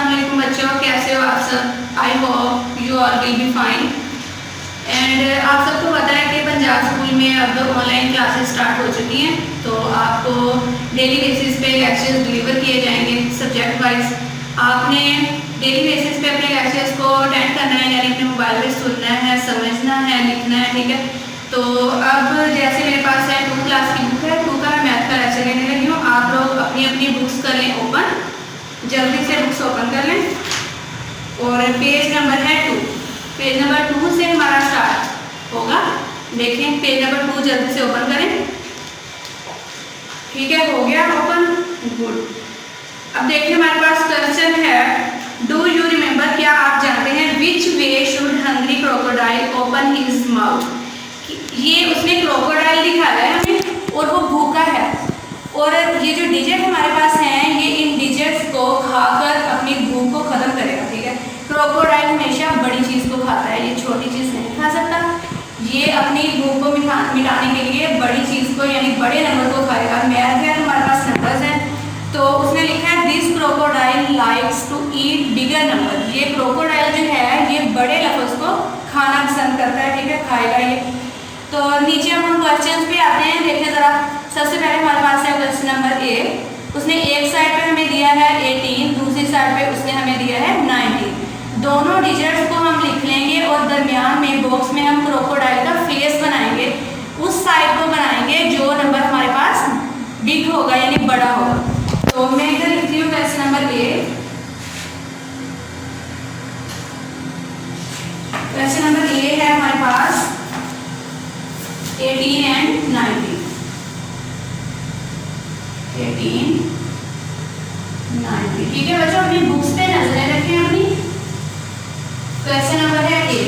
अस्सलाम वालेकुम बच्चों, कैसे हो आप सब। I hope you all will be fine. And आप सबको पता है कि पंजाब स्कूल में अब ऑनलाइन क्लासेस स्टार्ट हो चुकी हैं, तो आपको डेली बेसिस पे लेक्चर्स डिलीवर किए जाएंगे सब्जेक्ट वाइज। आपने डेली बेसिस पे अपने लेक्चर्स को अटेंड करना है, यानी अपने मोबाइल पे सुनना है, समझना है, लिखना है, ठीक है। तो अब जैसे मेरे पास है 2 क्लास की बुक है, 2 का मैथ का लेक्चर लेने लगी हूँ। आप लोग अपनी अपनी बुक्स कर लें ओपन, जल्दी से बुक्स ओपन कर लें। और पेज नंबर है 2, पेज नंबर 2 से हमारा स्टार्ट होगा। देखें पेज नंबर 2 जल्दी से ओपन करें। ठीक है, हो गया ओपन, गुड। अब देखिए हमारे पास क्वेश्चन है, डू यू रिमेंबर, क्या आप जानते हैं, which way should hungry crocodile open his mouth. ये उसने क्रोकोडाइल दिखाया है हमें और वो भूखा है, और ये जो डिजिट हमारे पास हैं ये इन डिजिट्स को खाकर अपनी भूख को खत्म करेगा, ठीक है। क्रोकोडाइल हमेशा बड़ी चीज़ को खाता है, ये छोटी चीज़ नहीं खा सकता। ये अपनी भूख को मिटाने के लिए बड़ी चीज़ को यानी बड़े नंबर को खाएगा। मैथ है, हमारे पास नंबर्स हैं, तो उसने लिखा है this crocodile likes to eat bigger number. ये क्रोकोडाइल जो है ये बड़े लफ्ज़ को खाना पसंद करता है, ठीक है, खाएगा ये। तो नीचे हम क्वेश्चन पे आते हैं, देखें ज़रा। सबसे पहले हमारे पास है क्वेश्चन नंबर ए। उसने एक साइड पे हमें दिया है 18, दूसरी साइड पे उसने हमें दिया है 19। दोनों डिजिट्स को हम लिख लेंगे और दरमियान में बॉक्स में हम क्रोकोडाइल का फेस बनाएंगे। उस साइड को बनाएंगे जो नंबर हमारे पास बिग होगा यानी बड़ा होगा। तो मैं इधर लिखती हूँ question number A. Question number A है हमारे पास 18 एंड 19। 18, 19, ठीक है बच्चों, अपनी बुक्स पे नजरें रखें अपनी। क्वेश्चन नंबर है ए।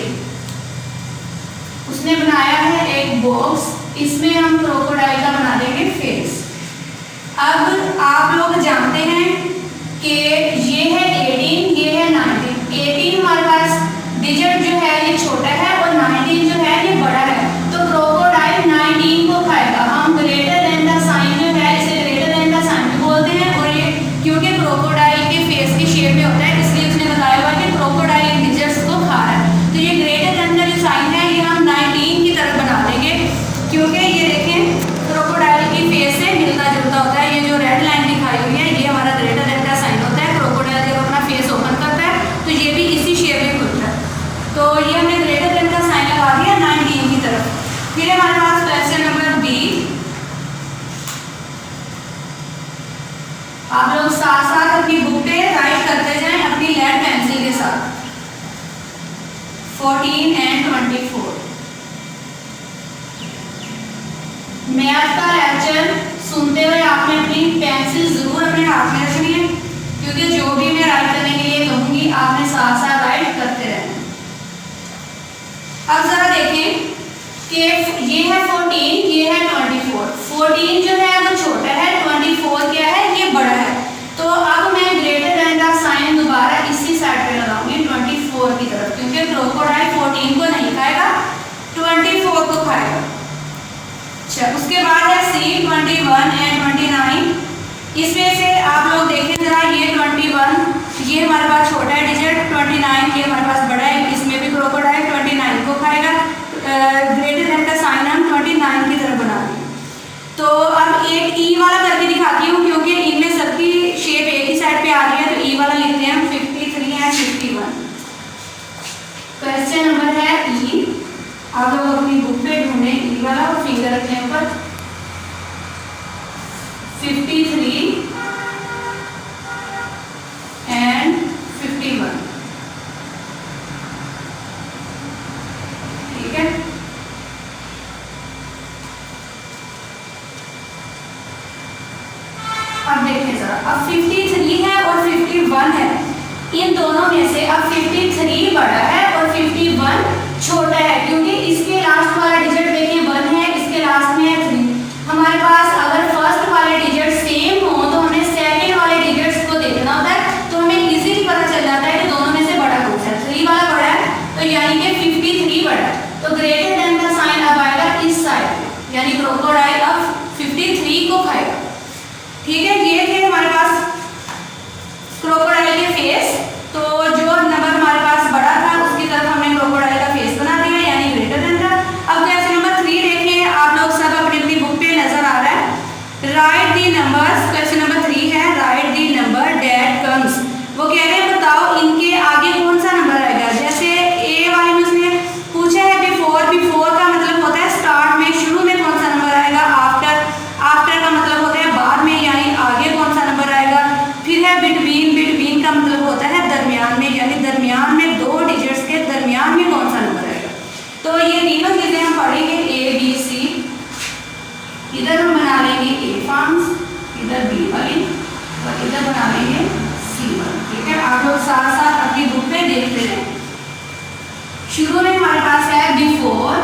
उसने बनाया है एक बॉक्स, इसमें हम क्रोकोडाइल का बना देंगे फेस। अब आप लोग जानते हैं कि ये है 18, ये है 19। 18 हमारे पास डिजिट जो है ये छोटा है और 19 जो है ये बड़ा है, तो क्रोकोडाइल 19 को खाएगा। हम ग्रेटर देन द साइन जो है इसे ग्रेटर देन द साइन भी बोलते हैं, और ये क्योंकि क्रोकोडाइल के फेस की शेप में होता है इसलिए उसने बताया हुआ कि क्रोकोडाइल इन डिजिट्स को खा रहा है। तो ये ग्रेटर देन द जो साइन है ये हम 19 की तरफ बना देंगे, क्योंकि ये देखें क्रोकोडाइल की फेस से मिलता जुलता होता है। ये जो रेड लाइन दिखाई हुई है ये हमारा ग्रेटर देन द साइन होता है। क्रोकोडाइल जब अपना फेस ओपन करता है तो ये भी इसी शेप में खुलता है, तो ये हमने ग्रेटर देन का साइन लगा दिया 19 की तरफ। फिर हमारे पास क्वेश्चन नंबर बी। आप लोग साथ साथ अपनी बुक पे राइट करते जाएं अपनी लेड पेंसिल के साथ। 14 एंड 24। मैथ का लेक्चर सुनते हुए आपने अपनी पेंसिल जरूर अपने हाथ में रखनी है, क्योंकि जो भी मैं राइट करने के लिए कहूंगी आपने साथ साथ राइट करते रहना। अब जरा देखें कि ये है 14, ये है 24। 14 जो है वो छोटा है, 24 क्या है ये बड़ा है। तो अब मैं ग्रेटर देन का साइन दोबारा इसी साइड पे लगाऊंगी 24 की तरफ, क्योंकि क्रोकोडाइल 14 को नहीं खाएगा, 24 को खाएगा। अच्छा, उसके बाद है सी 21 एंड 29। इसमें से आप लोग देखें जरा, ये 21 ये हमारे पास छोटा है डिजिट, 29 ये हमारे पास बड़ा है, इसमें भी क्रोकोडाइल 29 को खाएगा। ग्रेटर देन का साइन हम 29 की तरफ बना देंगे। तो अब एक ई वाला करके दिखाती हूँ, क्योंकि इनमें सबकी शेप एक ही साइड पे आ रही है, तो ई वाला लिखते हैं हम 53 एंड 51। क्वेश्चन नंबर है ई। आप लोग अपनी बुक पे ढूंढें ई वाला और फिंगर रखने ऊपर। 53 एंड 51, ठीक है। अब देखें जरा, अब 53 है और 51 है, इन दोनों में से अब 53 बड़ा है और 51 छोटा है, क्योंकि इसके लास्ट वाला डिजिट देखिए 1 है, इसके लास्ट में है 3। हमारे पास अगर फर्स्ट वाले डिजिट सेम हो तो हमें सेकंड वाले डिजिट्स को देखना होता है, तो हमें इजीली पता चल जाता है कि दोनों में से बड़ा कौन सा है। 3 वाला बड़ा है, तो यानी कि 53 बड़ा है, तो ग्रेटर देन का साइन अब आएगा इस साइड पे, यानी क्रोकोडाइल अब 53 को खाएगा, ठीक है। ये थे हमारे पास क्रोकोडाइल के फेस। शुरू में हमारे पास है बिफोर,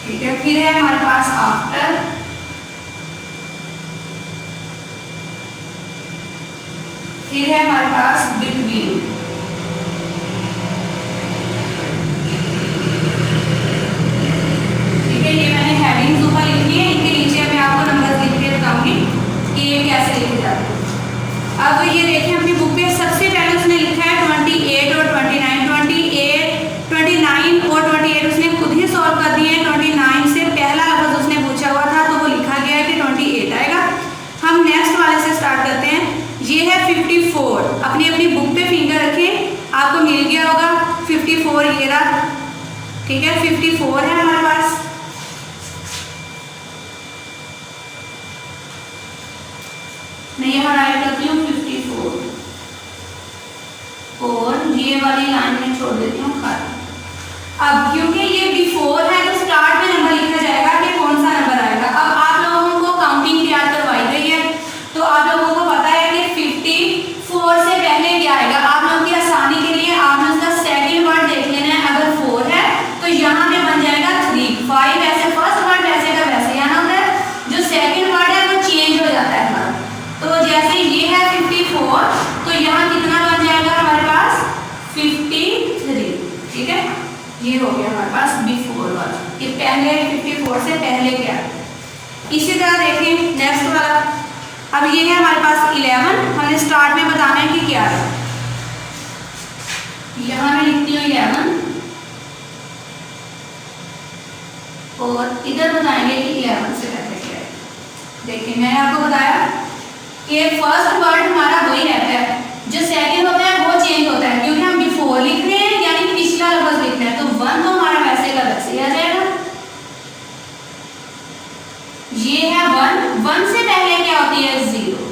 ठीक है, फिर है हमारे पास आफ्टर, फिर है हमारे पास बिटवीन, ठीक है। ये मैंने हेडिंग्स ऊपर लिखी है, इनके नीचे मैं आपको नंबर लिख के बताऊंगी कि ये कैसे लिखे जाते हैं। अब ये देखें अपनी बुक पे सबसे पहले उसने लिखा है 28 और 29, 29 और 28 उसने खुद ही सॉल्व कर दिए हैं। 29 से पहला लफ्ज उसने पूछा हुआ था तो वो लिखा गया है कि 28 आएगा। हम नेक्स्ट वाले से स्टार्ट करते हैं। ये है 54, अपनी अपनी बुक पे फिंगर रखें, आपको मिल गया होगा 54, ये रहा, ठीक है। 54 है हमारे पास, मैं यहाँ राइट करती हूँ 54 और ये वाली लाइन में छोड़ देती हूँ खाली। अब क्योंकि ये बिफोर है तो स्टार्ट में नंबर लिखा जाएगा कि कौन सा नंबर आएगा। अब आप लोगों को काउंटिंग तैयार करवाई गई है तो आप लोगों को पता है कि 54 से पहले क्या आएगा। आप लोगों की आसानी के लिए आपने उसका सेकंड वर्ड देख लेना है। अगर 4 है तो यहाँ पे बन जाएगा 3, 5 ऐसे फर्स्ट वर्ड वैसे का वैसे, यहाँ होता है जो सेकंड वर्ड है वो चेंज हो जाता है हमारा। तो जैसे ये है 54 तो यहाँ कितना बन जाएगा हमारे पास 53, ठीक है। ये हो गया हमारे पास बिफोर वाला, ये पहले 54 से पहले क्या है। इसी तरह देखें नेक्स्ट वाला। अब ये है हमारे पास 11, हमने स्टार्ट में बताना है कि क्या है। यहाँ मैं लिखती हूँ 11 और इधर बताएंगे कि 11 से पहले क्या है। देखिए मैंने आपको बताया कि फर्स्ट वर्ड हमारा वही रहता है, जो सेकंड होता है वो चेंज होता है क्योंकि हम बिफोर लिख रहे हैं यानी कि पिछला लफ्ज लिख रहे हैं। तो 1 तो हमारा वैसे का वैसे ही आ जाएगा। ये है 1 से पहले क्या होती है 0,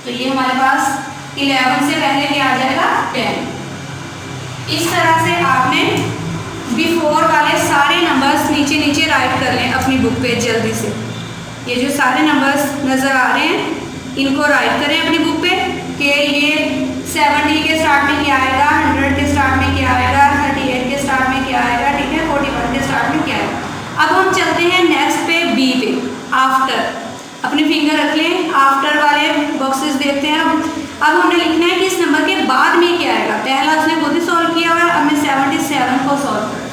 तो ये हमारे पास 11 से पहले क्या आ जाएगा 10। इस तरह से आपने बिफोर वाले सारे नंबर्स नीचे नीचे राइट कर लें अपनी बुक पे जल्दी से। ये जो सारे नंबर्स नज़र आ रहे हैं इनको राइट करें अपनी बुक पे कि ये 70 के स्टार्ट में क्या आएगा, 100 के स्टार्ट में क्या आएगा, 38 के स्टार्ट में क्या आएगा, ठीक है, 41 के स्टार्ट में क्या आएगा। अब हम चलते हैं नेक्स्ट पे बी पे, आफ्टर। अपने फिंगर रख लें, आफ्टर वाले बॉक्सेस देखते हैं। अब हमने लिखना है कि इस नंबर के बाद में क्या आएगा। पहला उसने खुद ही सॉल्व किया हुआ है, अब मैं 77 को सॉल्व कर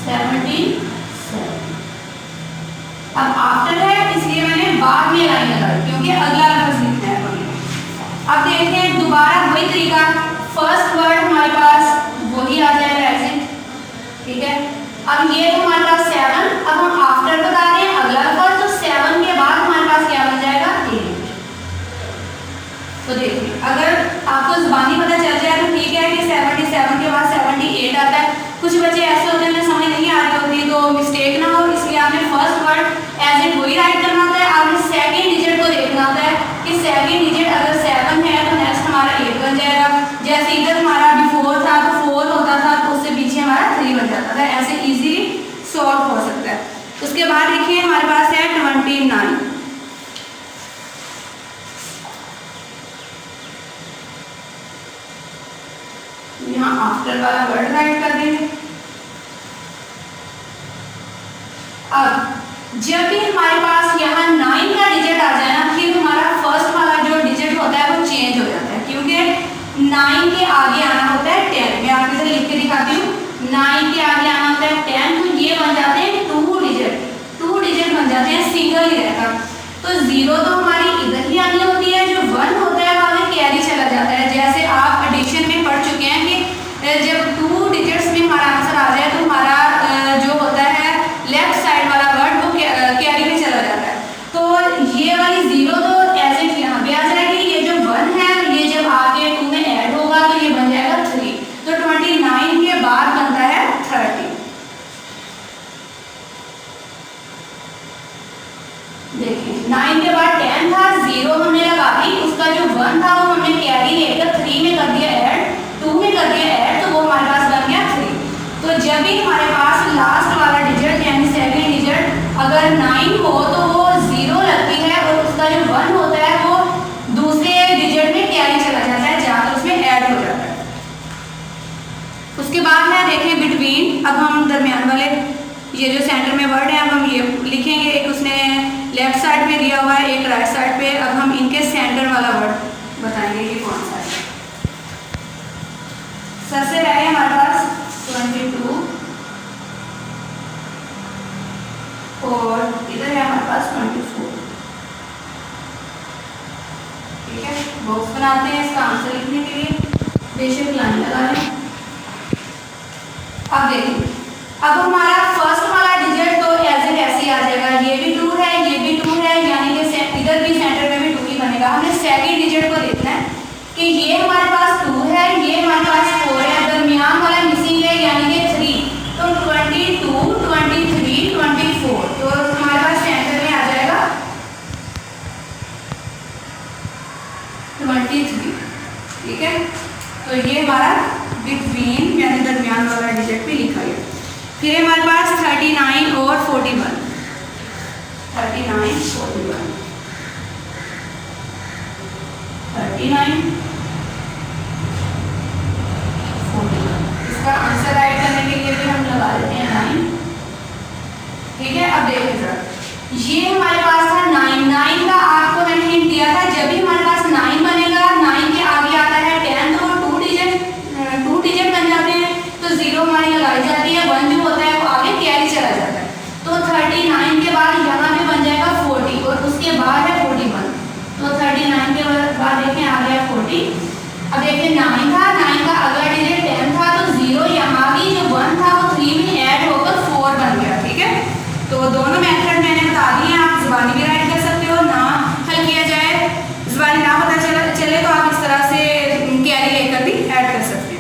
77। अब आफ्टर है इसलिए मैंने बाद में लाइन लगाई क्योंकि अगला लफ्ज लिखना है हमें। अब देखते हैं दोबारा वही तरीका, फर्स्ट वर्ड हमारे पास वही आ जाएगा ऐसे, ठीक है। अब ये तो हमारे पास 7, अब हम आफ्टर बता रहे हैं अगला लफ्ज, तो 7 के बाद हमारे पास क्या बन जाएगा 8। तो देखिए अगर आपको जुबानी पता चल जाए तो ठीक है कि 77 के बाद 78 आता है। कुछ बच्चे ऐसे होते हैं समझ नहीं आ रही होती तो मिस्टेक ना हो इसलिए आपने फर्स्ट वर्ड एज इट वही राइट करना होता है। आपने सेकंड डिजिट को देखना होता है कि सेकंड डिजिट अगर 7 है तो नेक्स्ट हमारा 8 बन जाएगा। जैसे इधर हमारा बिफोर था तो 4 होता था तो उससे पीछे हमारा 3 बन जाता था। ऐसे इजीली सॉल्व हो सकता है। उसके बाद देखिए हमारे पास है 29। यहाँ आफ्टर वाला वर्ड राइट कर देंगे। अब जब भी हमारे पास यहाँ 9 का डिजिट आ जाए ना फिर हमारा फर्स्ट वाला जो डिजिट होता है वो चेंज हो जाता है क्योंकि 9 के आगे आना होता है 10। मैं आपके साथ लिख के दिखाती हूँ। 9 के आगे आना होता है 10 तो ये बन जाते हैं 2 डिजिट बन जाते हैं, सिंगल ही रहेगा। तो 0 तो हमारी इधर ही आनी होती है, जो 1 होता है वहाँ में कैरी चला जाता है। जैसे आप एडिशन में पढ़ चुके हैं कि जब 2 डिजिट्स में हमारा आंसर आ जाए तो हमारा जो होता है लेफ्ट साइड वाला वर्ड वो कैरी में चला जाता है। तो ये वाली 0 तो ऐसे यहाँ पे आ जाएगी, ये जो 1 है ये जब आगे 2 में ऐड होगा तो ये बन जाएगा 3। तो 29 के बाद बनता है 30। देखिए 9 के बाद 10 था, 0 हमने लगा दी, उसका जो 1 था वो हमने कैरी लेकर 3 में कर दिया ऐड, 2 में कर दिया ऐड तो वो हमारे पास बन गया 3। तो जब भी हमारे पास लास्ट वाला डिजिट यानी सेकंड डिजिट अगर 9 उसके बाद है देखें बिटवीन। अब हम दरमियान वाले ये जो सेंटर में वर्ड है अब हम ये लिखेंगे, एक उसने लेफ्ट साइड पे दिया हुआ है, एक राइट साइड पे। अब हम इनके सेंटर वाला वर्ड बताएंगे ये कौन सा है। सबसे पहले हमारे पास 22 और इधर है हमारे पास 24। ठीक है, बॉक्स बनाते हैं इसका आंसर लिखने के लिए, बेशक लाइन लगा लें। अब देखिए, अब हमारा फर्स्ट वाला डिजिट तो एज इट ऐसे आ जाएगा, ये भी 2 है, ये भी 2 है, यानी कि इधर भी सेंटर में भी 2 ही बनेगा। हमने सेकंड डिजिट को देखना है कि ये हमारे पास 2 है, ये हमारे पास 4 है, दरमियान वाला मिसिंग है यानी कि 3। तो 22, 23, 24, तो हमारे पास सेंटर में आ जाएगा 23। ठीक है, तो ये हमारा बिटवीन यानी दरमियान वाला डिजिट भी लिखा गया। फिर हमारे पास 39 और 41, 39, 41, 39, 41। इसका आंसर राइट करने के लिए भी हम लगा देते हैं 9। ठीक है, अब देखिए जरा, ये हमारे पास था 9। 9 का आपको मैंने हिंट दिया था, जब भी हमारे पास 9 बनेगा, 9 के आगे आता है 10, तो 2 डिजिट बन जाते हैं, तो 0 हमारी लगाई जाती है, 1 जो होता है वो आगे कैरी चला जाता है। तो 39 के बाद यहाँ पे बन जाएगा 40 और उसके बाद है 41। तो 39 के बाद देखें आ गया 40। अब देखिए 9 था, 9 का अगला डिजिट 10 था, तो 0 यहाँ भी जो 1 था वो 3 में ऐड होकर 4 बन गया। ठीक है, तो दोनों मेथड मैंने बता दिए हैं, आप ज़बानी भी राइट कर सकते हो, ना हल किया जाए ज़बानी ना पता चले तो आप इस तरह से कैरी लेकर भी ऐड कर सकते हैं।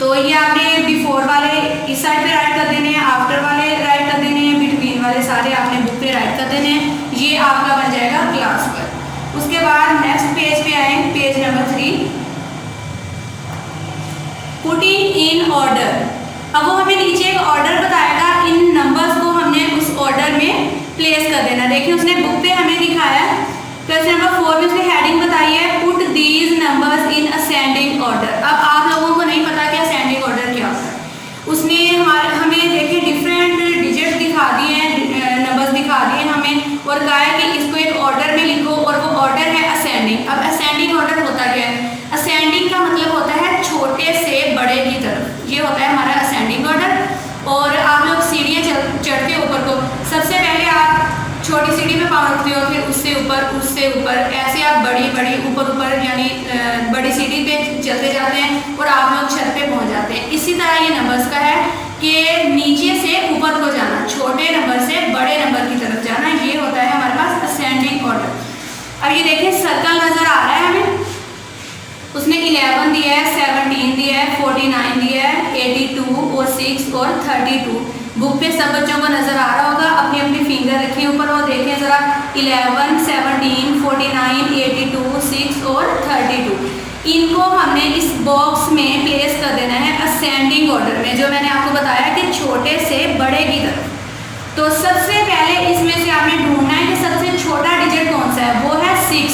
तो ये आपने बिफोर वाले इस साइड पे राइट कर देने हैं, आफ्टर वाले राइट कर देने हैं, बिटवीन वाले सारे आपने बुक पे राइट कर देने हैं। ये आपका बन जाएगा क्लास वर्क। उसके बाद नेक्स्ट पेज पे आए, page number 3, putting in order. अब वो हमें नीचे एक ऑर्डर बताएगा, इन नंबर्स को हमने उस ऑर्डर में प्लेस कर देना। देखिए उसने बुक पे हमें दिखाया है, क्वेश्चन नंबर 4 में उसने हेडिंग बताई है, put these numbers in ascending order. अब आप लोगों को नहीं पता कि असेंडिंग ऑर्डर क्या होता है। उसने हमें देखिए डिफरेंट डिजिट दिखा दिए हैं, नंबर्स दिखा दिए हैं हमें, और कहा है कि इसको एक ऑर्डर में लिखो, और वो ऑर्डर है असेंडिंग। अब असेंडिंग ऑर्डर होता क्या है? असेंडिंग का मतलब होता है छोटे से बड़े की तरफ, ये होता है हमारा असेंडिंग ऑर्डर। और आप लोग सीढ़ियाँ चढ़ते ऊपर को, सबसे पहले आप छोटी सीढ़ी पे पाँव रखते हो, फिर उससे ऊपर, ऐसे आप बड़ी ऊपर यानी बड़ी सीढ़ी पे चलते जाते हैं और आप लोग छत पे पहुंच जाते हैं। इसी तरह ये नंबर्स का है कि नीचे से ऊपर को जाना, छोटे नंबर से बड़े नंबर की तरफ जाना, ये होता है हमारे पास असेंडिंग ऑर्डर। अब ये देखिए सर्कल नजर आ रहा है हमें, उसने 11 दिया है, 17 दिया है, 49 दिया है, 82 और 6 और 32। बुक पे सब बच्चों को नजर आ रहा होगा, अपनी अपनी फिंगर रखें ऊपर और देखें जरा, 11, 17, 49, 82, 6 और 32। इनको हमने इस बॉक्स में प्लेस कर देना है असेंडिंग ऑर्डर में, जो मैंने आपको बताया कि छोटे से बड़े की तरफ। तो सबसे पहले इसमें से आपने ढूंढना है कि सबसे छोटा डिजिट कौन सा है, वो है 6।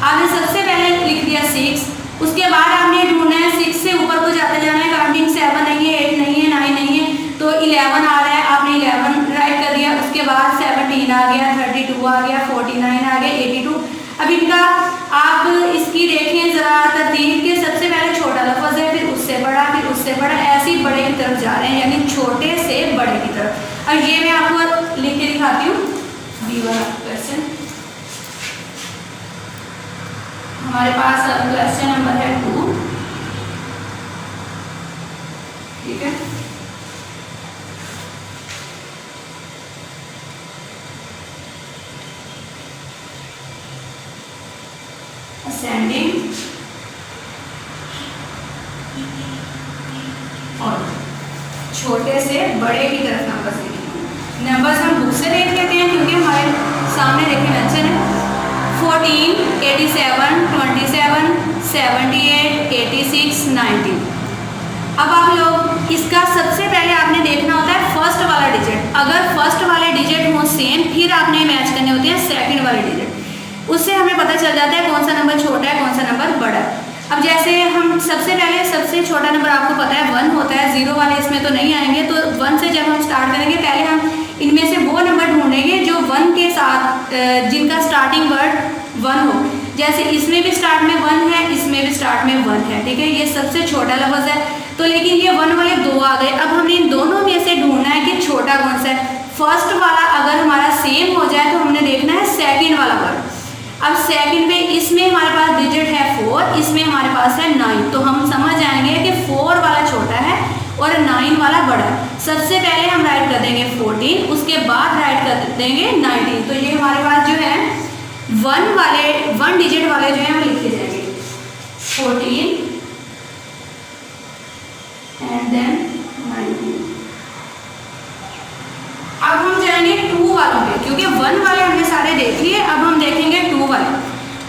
आपने सबसे पहले लिख दिया 6, उसके बाद आपने ढूंढना है 6 से ऊपर को जाते जाना है, काउंटिंग 7 नहीं है, 8 नहीं है, 9 नहीं है, तो 11 आ रहा है, आपने 11 राइट कर दिया। उसके बाद 17 आ गया, 32 आ गया, 49 आ गया, 82। अब इनका आप इसकी देखें जरा तरतीब के, सबसे पहले छोटा लफ्ज़ है, फिर उससे बड़ा, ऐसे ही बड़े की तरफ जा रहे हैं, यानी छोटे से बड़े की तरफ। अब ये मैं आपको लिख के दिखाती हूँ, बी वाला क्वेश्चन। हमारे पास क्वेश्चन नंबर है 2। ठीक है, असेंडिंग और छोटे से बड़े की तरफ नंबर्स लिखेंगे। नंबर्स हम बुक से देख लेते हैं क्योंकि हमारे सामने देखें मेंशन है 14, 87, 27, 78, 86, 90। अब आप लोग इसका सबसे पहले आपने देखना होता है फर्स्ट वाला डिजिट। अगर फर्स्ट वाले डिजिट हो सेम, फिर आपने मैच करने होते हैं सेकंड वाले डिजिट। उससे हमें पता चल जाता है कौन सा नंबर छोटा है, कौन सा नंबर बड़ा है। अब जैसे हम सबसे पहले सबसे छोटा नंबर आपको पता है 1 होता है, 0 वाले इसमें तो नहीं आएंगे, तो 1 से जब हम स्टार्ट करेंगे पहले हम इनमें से वो नंबर ढूंढेंगे जो 1 के साथ जिनका स्टार्टिंग वर्ड 1 हो। जैसे इसमें भी स्टार्ट में 1 है, इसमें भी स्टार्ट में 1 है, ठीक है, ये सबसे छोटा लफ्ज़ है। तो लेकिन ये 1 वाले 2 आ गए, अब हमने इन दोनों में से ढूंढना है कि छोटा कौन सा है। फर्स्ट वाला अगर हमारा सेम हो जाए तो हमने देखना है सेकंड वाला वर्ड। अब सेकंड में इसमें हमारे पास डिजिट है 4, इसमें हमारे पास है 9, तो हम समझ जाएंगे कि 4 वाला छोटा है और 9 वाला बड़ा है। सबसे पहले हम राइट कर देंगे 14, उसके बाद राइट कर देंगे 19। तो ये हमारे पास जो है 1 डिजिट वाले जो है वो लिखे जाएंगे 14 एंड देन 19। अब हम जाएंगे 2 वालों में, क्योंकि 1 वाले हमने सारे देख लिए, अब हम देखेंगे 2 वाले।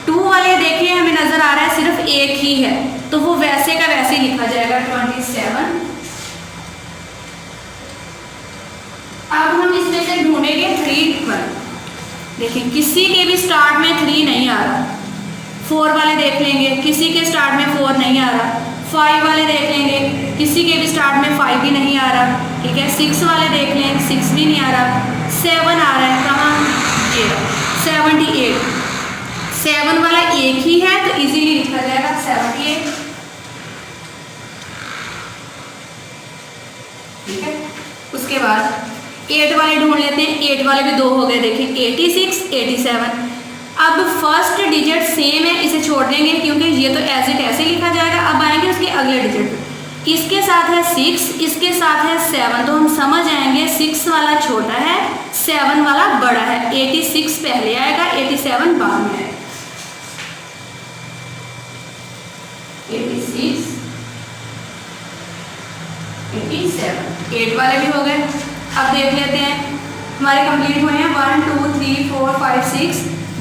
2 वाले देखिए हमें नजर आ रहा है सिर्फ एक ही है, तो वो वैसे का वैसे ही लिखा जाएगा 27। अब हम इसमें से ढूंढेंगे 3 वाले। देखिए किसी के भी स्टार्ट में 3 नहीं आ रहा। 4 वाले देख लेंगे, किसी के स्टार्ट में 4 नहीं आ रहा। 5 वाले देख लेंगे, किसी के भी स्टार्ट में 5 भी नहीं आ रहा, ठीक है। 6 वाले देख लें, 6 भी नहीं आ रहा। 7 आ रहा है, कहाँ, ये 78। 7 वाला एक ही है तो इजीली लिखा जाएगा 78, ठीक है। उसके बाद 8 वाले ढूंढ लेते हैं। 8 वाले भी 2 हो गए, देखिए 86, 87। अब फर्स्ट डिजिट सेम है, इसे छोड़ देंगे क्योंकि ये तो एज इट ऐसे लिखा जाएगा। अब आएंगे उसके अगले डिजिट, इसके साथ है 6, इसके साथ है 7, तो हम समझ आएंगे 6 वाला छोटा है, 7 वाला बड़ा है। 86 पहले आएगा, 87 बाद में आएगा। 86, 87, 8 वाले भी हो गए। अब देख लेते हैं हमारे कंप्लीट हुए हैं 1 2 3 4 5 6,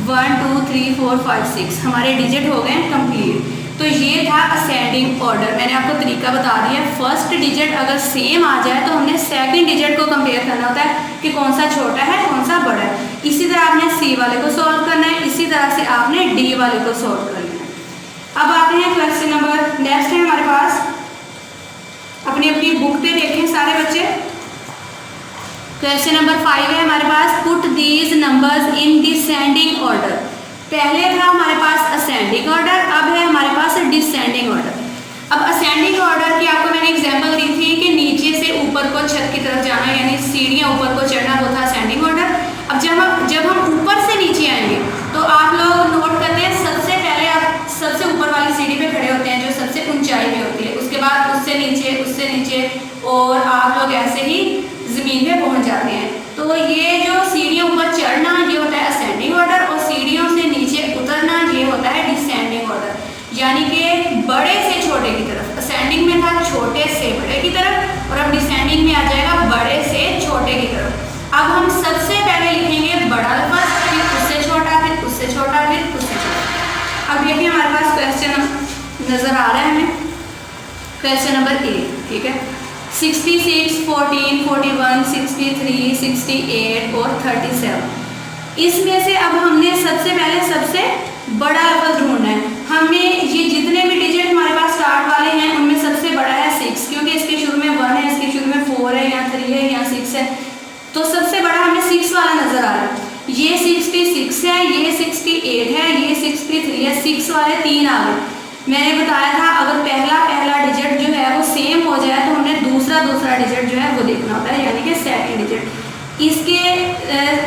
1 2 3 4 5 6 हमारे डिजिट हो गए कंप्लीट। तो ये था असेंडिंग ऑर्डर, मैंने आपको तरीका बता दिया। फर्स्ट डिजिट अगर सेम आ जाए तो हमने सेकंड डिजिट को कंपेयर करना होता है कि कौन सा छोटा है कौन सा बड़ा है। इसी तरह आपने सी वाले को सॉल्व करना है, इसी तरह से आपने डी वाले को सॉल्व करना है। अब आते हैं क्वेश्चन नंबर नेक्स्ट है हमारे पास, अपनी अपनी बुक पे देखें सारे बच्चे। क्वेश्चन नंबर 5 है हमारे पास, put these numbers in descending order. पहले था हमारे पास असेंडिंग ऑर्डर, अब है हमारे पास डिसेंडिंग ऑर्डर। अब असेंडिंग ऑर्डर की आपको मैंने एग्जांपल दी थी कि नीचे से ऊपर को छत की तरफ जाना, यानी सीढ़ियाँ ऊपर को चढ़ना, वो था असेंडिंग ऑर्डर। अब जब हम ऊपर से नीचे आएंगे तो आप लोग नोट करते हैं सबसे पहले आप सबसे ऊपर वाली सीढ़ी पे खड़े होते हैं जो सबसे ऊंचाई में होती है, उसके बाद उससे नीचे और आप लोग ऐसे ही जमीन पे पहुंच जाते हैं। तो ये जो सीढ़ियों ऊपर चढ़ना ये होता है असेंडिंग ऑर्डर, और सीढ़ियों से नीचे उतरना ये होता है डिसेंडिंग ऑर्डर, यानी कि बड़े से छोटे की तरफ। असेंडिंग में था छोटे से बड़े की तरफ, और अब डिसेंडिंग में आ जाएगा बड़े से छोटे की तरफ। अब हम सबसे पहले लिखेंगे बड़ा लफ्ज़, फिर उससे छोटा, फिर उससे छोटा, फिर उससे छोटा। अब देखिए हमारे पास क्वेश्चन नजर आ रहा है हमें, क्वेश्चन नंबर 8, ठीक है। 66, 14, 41, 63, 68 और 37। इसमें से अब हमने सबसे पहले सबसे बड़ा लफ्ज़ ढूंढना है। हमें ये जितने भी डिजिट हमारे पास स्टार्ट वाले हैं उनमें सबसे बड़ा है 6, क्योंकि इसके शुरू में 1 है, इसके शुरू में 4 है, या 3 है, या 6 है, तो सबसे बड़ा हमें 6 वाला नजर आ रहा है। ये 66 है, ये 68 है, ये 63 है, 6 वाले 3 आ गए। मैंने बताया था अगर पहला डिजिट जो है वो सेम हो जाए तो हमने दूसरा डिजिट जो है वो देखना होता है, यानी कि सेकंड डिजिट।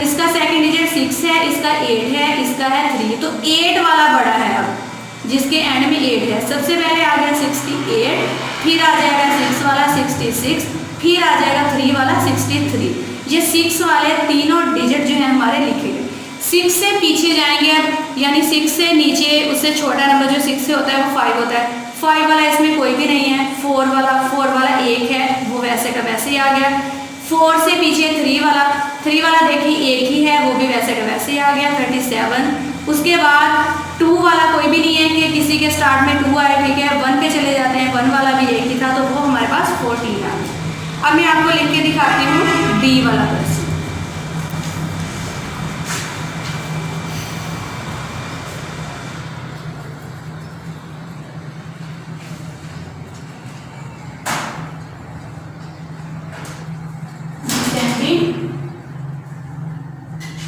इसका सेकंड डिजिट 6 है, इसका 8 है, इसका है 3, तो 8 वाला बड़ा है। अब जिसके एंड में 8 है, सबसे पहले आ गया 68, फिर आ जाएगा 6 वाला 66, फिर आ जाएगा 3 वाला 63। ये 6 वाले तीनों डिजिट जो है हमारे लिखे गए। 6 से पीछे जाएंगे अब, यानी 6 से नीचे उससे छोटा नंबर जो 6 से होता है वो 5 होता है। 5 वाला इसमें कोई भी नहीं है। 4 वाला 1 है, वो वैसे का वैसे ही आ गया। 4 से पीछे 3 वाला देखिए एक ही है, वो भी वैसे का वैसे ही आ गया 37। उसके बाद 2 वाला कोई भी नहीं है कि किसी के स्टार्ट में 2 आए, ठीक है। 1 पे चले जाते हैं, 1 वाला भी एक ही था, तो वो हमारे पास 14 आ गया। अब मैं आपको लिख के दिखाती हूँ डी वाला क्वेश्चन। डिसेंडिंग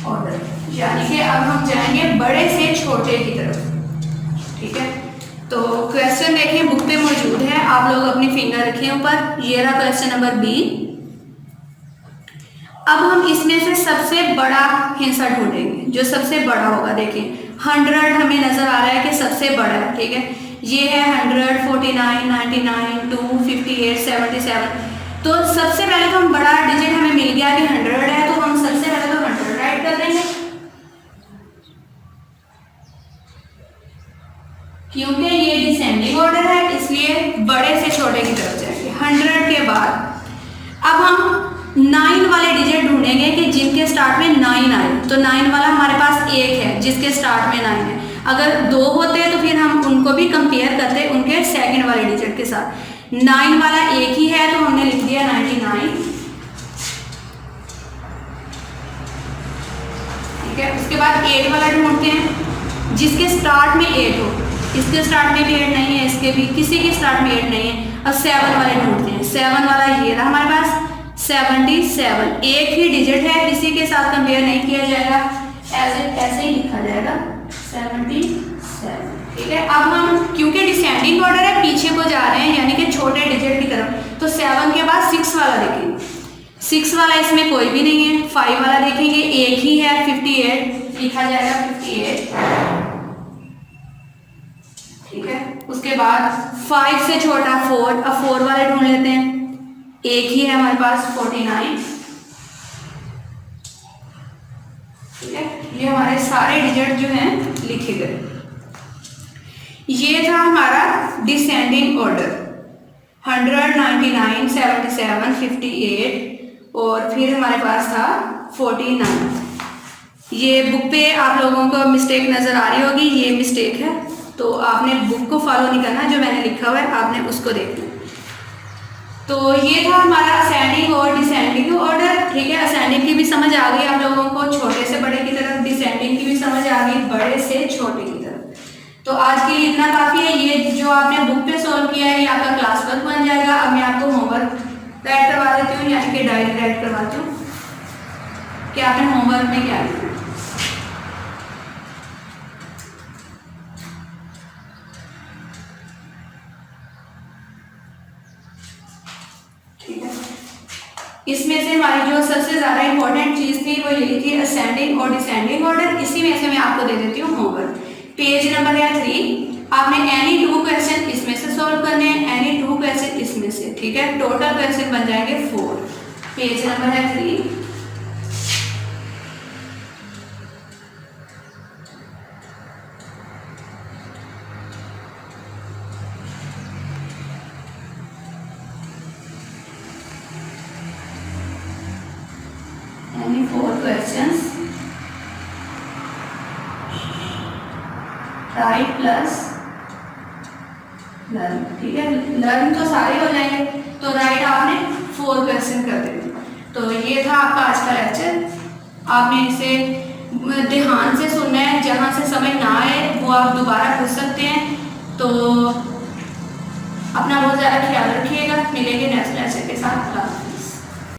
ऑर्डर, यानी कि अब हम जाएंगे बड़े से छोटे की तरफ। ठीक है, तो क्वेश्चन देखिए बुक पे मौजूद है, आप लोग अपनी फिंगर रखिए ऊपर। ये रहा क्वेश्चन नंबर बी। अब हम इसमें से सबसे बड़ा हिस्सा ढूंढेंगे, जो सबसे बड़ा होगा। देखिए 100 हमें नजर आ रहा है कि सबसे बड़ा है। ठीक है, ये है 100, 49, 99, 2, 58, 77। तो सबसे पहले तो हम बड़ा डिजिट हमें मिल गया कि 100 है, तो हम सबसे पहले तो 100 राइट कर देंगे, क्योंकि ये डिसेंडिंग ऑर्डर है इसलिए बड़े से छोटे की तरफ जाएंगे। 100 के बाद अब हम 9 वाले डिजिट ढूंढेंगे कि जिनके स्टार्ट में 9 आए। तो 9 वाला हमारे पास एक है जिसके स्टार्ट में 9 है। अगर 2 होते तो फिर हम उनको भी कंपेयर करते उनके सेकंड वाले डिजिट के साथ। 9 वाला एक ही है तो हमने लिख दिया 99। ठीक है, उसके बाद 8 वाला ढूंढते हैं जिसके स्टार्ट में 8 हो। इसके स्टार्ट में भी 8 नहीं है, इसके भी, किसी के स्टार्ट में 8 नहीं है। अब 7 वाले ढूंढते हैं। 7 वाला ये रहा हमारे पास 77, एक ही डिजिट है, किसी के साथ कंपेयर नहीं किया जाएगा, ऐसे ही लिखा जाएगा 77। ठीक है, अब हम क्योंकि डिसेंडिंग ऑर्डर है पीछे को जा रहे हैं यानी कि छोटे डिजिट की तरफ, तो 7 के बाद 6 वाला देखेंगे। 6 वाला इसमें कोई भी नहीं है। 5 वाला देखेंगे, एक ही है 58, लिखा जाएगा 58। ठीक है, उसके बाद 5 से छोटा 4, अब 4 वाले ढूंढ लेते हैं। एक ही है हमारे पास 49। ठीक है, ये हमारे सारे डिजिट जो हैं लिखे गए। ये था हमारा डिसेंडिंग ऑर्डर 100, 99, 77, 58 और फिर हमारे पास था 49। ये बुक पे आप लोगों को मिस्टेक नज़र आ रही होगी, ये मिस्टेक है, तो आपने बुक को फॉलो नहीं करना, जो मैंने लिखा हुआ है आपने उसको देखना। तो ये था हमारा असेंडिंग और डिसेंडिंग ऑर्डर। ठीक है, असेंडिंग की भी समझ आ गई आप लोगों को, छोटे से बड़े की तरफ, डिसेंडिंग की भी समझ आ गई, बड़े से छोटे की तरफ। तो आज के लिए इतना काफ़ी है। ये जो आपने बुक पे सॉल्व किया है ये आपका क्लास वर्क बन जाएगा। अब मैं आपको होमवर्क राइट करवा देती हूँ, यानी कि डायरी राइट करवाती हूँ कि आपने होमवर्क में क्या लिखा है। इसमें से हमारी जो सबसे ज़्यादा इंपॉर्टेंट चीज़ थी वो यही थी असेंडिंग और डिसेंडिंग ऑर्डर। इसी में से मैं आपको दे देती हूँ होमवर्क। पेज नंबर है 3, आपने एनी 2 क्वेश्चन इसमें से सॉल्व करने हैं, एनी 2 क्वेश्चन इसमें से। ठीक है, टोटल क्वेश्चन बन जाएंगे 4। पेज नंबर है 3। Any 4 questions, right plus learn. ठीक है, लर्न तो सारे हो जाएंगे, तो राइट आपने 4 क्वेश्चन कर देंगे। तो ये था आपका आज का लेक्चर। आपने इसे ध्यान से सुनना है, जहाँ से समझ ना आए वो आप दोबारा पूछ सकते हैं। तो अपना बहुत ज़्यादा ख्याल रखिएगा, मिलेंगे नेक्स्ट लेक्चर के साथ।